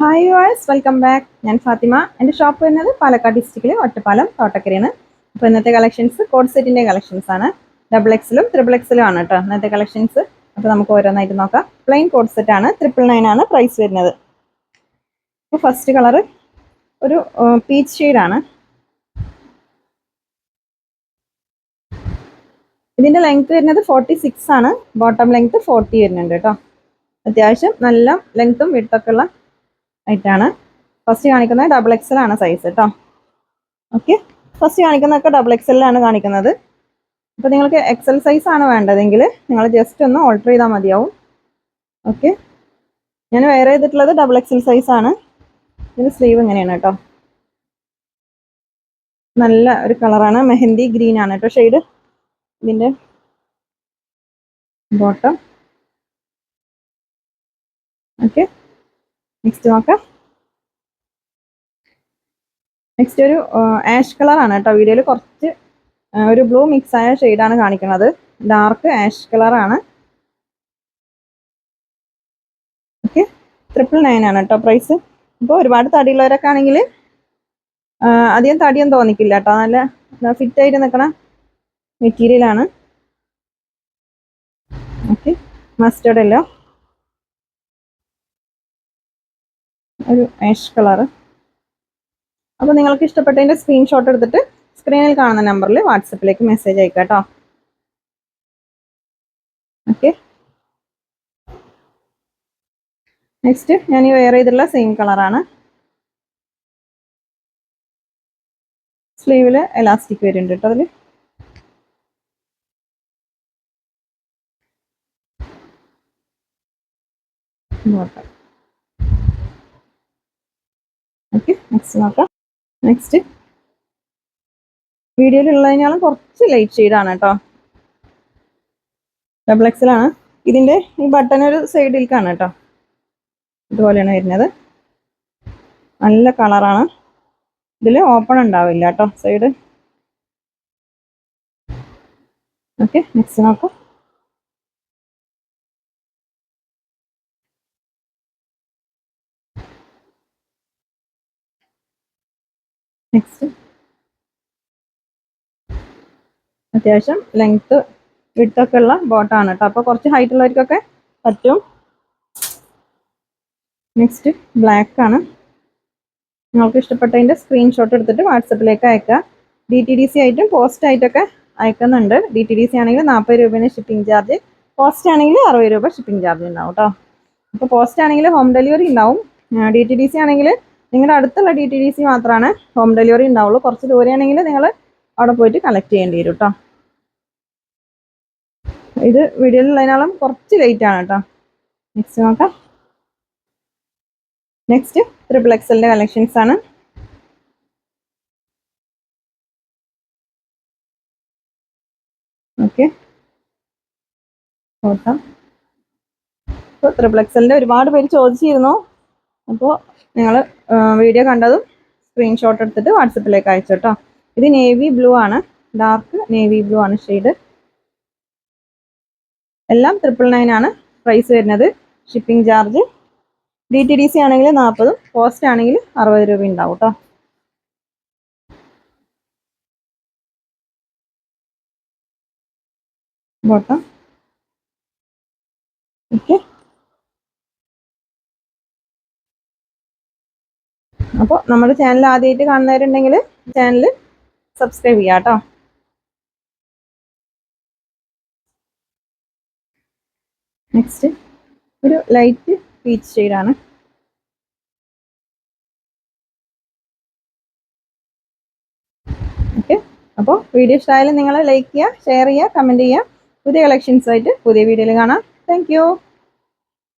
Hi yours, welcome back. ഞാൻ ഫാത്തിമ. എൻ്റെ shop വരുന്നത് പാലക്കാട് ഡിസ്ട്രിക്റ്റിൽ ഒറ്റപ്പാലം തോട്ടക്കരയാണ്. അപ്പോൾ ഇന്നത്തെ കളക്ഷൻസ് കോഡ് സെറ്റിൻ്റെ കളക്ഷൻസ് ആണ്. ഡബിൾ എക്സിലും ട്രിപ്പിൾ എക്സിലും ആണ് കേട്ടോ ഇന്നത്തെ കളക്ഷൻസ്. അപ്പോൾ നമുക്ക് ഓരോന്നായിട്ട് നോക്കാം. പ്ലെയിൻ കോഡ് സെറ്റ് ആണ്, 999 ആണ് പ്രൈസ് വരുന്നത്. അപ്പോൾ ഫസ്റ്റ് കളർ ഒരു പീച്ച് ഷെയ്ഡാണ്. ഇതിൻ്റെ ലെങ്ത് വരുന്നത് 46 ആണ്. ബോട്ടം ലെങ്ത് 40 വരുന്നുണ്ട് കേട്ടോ. അത്യാവശ്യം നല്ല ലെങ്ത്തും വിഡ്ത്തൊക്കെ ഉള്ള ആയിട്ടാണ്. ഫസ്റ്റ് കാണിക്കുന്നത് ഡബിൾ എക്സൽ ആണ് സൈസ് കേട്ടോ. ഓക്കെ, ഫസ്റ്റ് കാണിക്കുന്നതൊക്കെ ഡബിൾ എക്സലിലാണ് കാണിക്കുന്നത്. അപ്പോൾ നിങ്ങൾക്ക് എക്സൽ സൈസ് ആണ് വേണ്ടതെങ്കിൽ നിങ്ങൾ ജസ്റ്റ് ഒന്ന് ഓൾട്ടർ ചെയ്താൽ മതിയാവും. ഓക്കെ, ഞാൻ വെയർ ചെയ്തിട്ടുള്ളത് ഡബിൾ എക്സൽ സൈസ് ആണ്. ഇതിന് സ്ലീവ് ഇങ്ങനെയാണ് കേട്ടോ. നല്ല ഒരു കളറാണ്, മെഹന്തി ഗ്രീൻ ആണ് കേട്ടോ ഷെയ്ഡ്. ഇതിൻ്റെ ബോട്ടം. ഓക്കെ, നെക്സ്റ്റ് നോക്കാം. നെക്സ്റ്റ് ഒരു ആഷ് കളറാണ് കേട്ടോ. വീഡിയോയിൽ കുറച്ച് ഒരു ബ്ലൂ മിക്സ് ആയ ഷെയ്ഡാണ് കാണിക്കുന്നത്. ഡാർക്ക് ആഷ് കളറാണ്. ഓക്കെ, 999 ആണ് കേട്ടോ പ്രൈസ്. ഇപ്പോൾ ഒരുപാട് തടിയുള്ളവരൊക്കെ ആണെങ്കിൽ അധികം തടിയൊന്നും തോന്നിക്കില്ല കേട്ടോ. നല്ല ഫിറ്റ് ആയിട്ട് നിൽക്കണ മെറ്റീരിയലാണ്. ഓക്കെ, മസ്റ്റേർഡ് അല്ല, ഒരു ആഷ് കളറ്. അപ്പോൾ നിങ്ങൾക്ക് ഇഷ്ടപ്പെട്ടതിൻ്റെ സ്ക്രീൻഷോട്ട് എടുത്തിട്ട് സ്ക്രീനിൽ കാണുന്ന നമ്പറിൽ വാട്സപ്പിലേക്ക് മെസ്സേജ് അയക്കാം കേട്ടോ. ഓക്കെ, നെക്സ്റ്റ് ഞാൻ ഈ വെയർ ചെയ്തിട്ടുള്ള സെയിം കളറാണ്. സ്ലീവിൽ എലാസ്റ്റിക് വരുന്നുണ്ട് കേട്ടോ അതിൽ. ഓക്കെ, നെക്സ്റ്റ് നോക്കാം. നെക്സ്റ്റ് വീഡിയോയിലുള്ളതിനാലും കുറച്ച് ലൈറ്റ് ഷെയ്ഡാണ് കേട്ടോ. ഡബിൾ എക്സലാണ്. ഇതിൻ്റെ ഈ ബട്ടൺ ഒരു സൈഡിലേക്കാണ് കേട്ടോ. ഇതുപോലെയാണ് വരുന്നത്. നല്ല കളറാണ്. ഇതിൽ ഓപ്പൺ ഉണ്ടാവില്ല കേട്ടോ സൈഡ്. ഓക്കെ, നെക്സ്റ്റ് നോക്കാം. നെക്സ്റ്റ് അത്യാവശ്യം ലെങ്ത്ത് വിഡ്ത്തൊക്കെ ഉള്ള ബോട്ടാണ് കേട്ടോ. അപ്പോൾ കുറച്ച് ഹൈറ്റ് ഉള്ളവർക്കൊക്കെ പറ്റും. നെക്സ്റ്റ് ബ്ലാക്ക് ആണ്. നിങ്ങൾക്ക് ഇഷ്ടപ്പെട്ടതിൻ്റെ സ്ക്രീൻഷോട്ട് എടുത്തിട്ട് വാട്സപ്പിലേക്ക് അയക്കുക. DTDC ആയിട്ടും പോസ്റ്റ് ആയിട്ടൊക്കെ അയക്കുന്നുണ്ട്. DTDC ആണെങ്കിൽ 40 രൂപയാണ് ഷിപ്പിംഗ് ചാർജ്. പോസ്റ്റ് ആണെങ്കിൽ 60 രൂപ ഷിപ്പിംഗ് ചാർജ് ഉണ്ടാവും കേട്ടോ. അപ്പോൾ പോസ്റ്റ് ആണെങ്കിൽ ഹോം ഡെലിവറി ഉണ്ടാവും. DTDC ആണെങ്കിൽ നിങ്ങളുടെ അടുത്തുള്ള DTDC മാത്രമാണ് ഹോം ഡെലിവറി ഉണ്ടാവുള്ളൂ. കുറച്ച് ദൂരെയാണെങ്കിൽ നിങ്ങൾ അവിടെ പോയിട്ട് കളക്ട് ചെയ്യേണ്ടി വരും കേട്ടോ. ഇത് വീഡിയോയിലുള്ളതിനാളും കുറച്ച് ലേറ്റ് ആണ് കേട്ടോ. നെക്സ്റ്റ് നോക്കാം. നെക്സ്റ്റ് ട്രിപ്പിൾ എക്സലിൻ്റെ കളക്ഷൻസ് ആണ്. ഓക്കെ, നോക്കാം. ഇപ്പോൾ ട്രിപ്പിൾ എക്സലിൻ്റെ ഒരുപാട് പേര് ചോദിച്ചിരുന്നു. അപ്പോൾ നിങ്ങൾ വീഡിയോ കണ്ടതും സ്ക്രീൻഷോട്ട് എടുത്തിട്ട് വാട്സപ്പിലേക്ക് അയച്ചു കേട്ടോ. ഇത് നേവി ബ്ലൂ ആണ്, ഡാർക്ക് നേവി ബ്ലൂ ആണ് ഷെയ്ഡ്. എല്ലാം 999 ആണ് പ്രൈസ് വരുന്നത്. ഷിപ്പിംഗ് ചാർജ് DTDC ആണെങ്കിൽ 40, പോസ്റ്റ് ആണെങ്കിൽ 60 രൂപ ഉണ്ടാവും കേട്ടോ. ബോട്ടം. ഓക്കെ, അപ്പോൾ നമ്മുടെ ചാനൽ ആദ്യമായിട്ട് കാണുന്നവരുണ്ടെങ്കിൽ ചാനൽ സബ്സ്ക്രൈബ് ചെയ്യാം കേട്ടോ. നെക്സ്റ്റ് ഒരു ലൈറ്റ് പീച്ച് ഷെയ്ഡാണ്. ഓക്കെ, അപ്പോൾ വീഡിയോ ഇഷ്ടമായാലും നിങ്ങൾ ലൈക്ക് ചെയ്യുക, ഷെയർ ചെയ്യുക, കമൻറ്റ് ചെയ്യുക. പുതിയ കളക്ഷൻസ് ആയിട്ട് പുതിയ വീഡിയോയിൽ കാണാം. Thank you.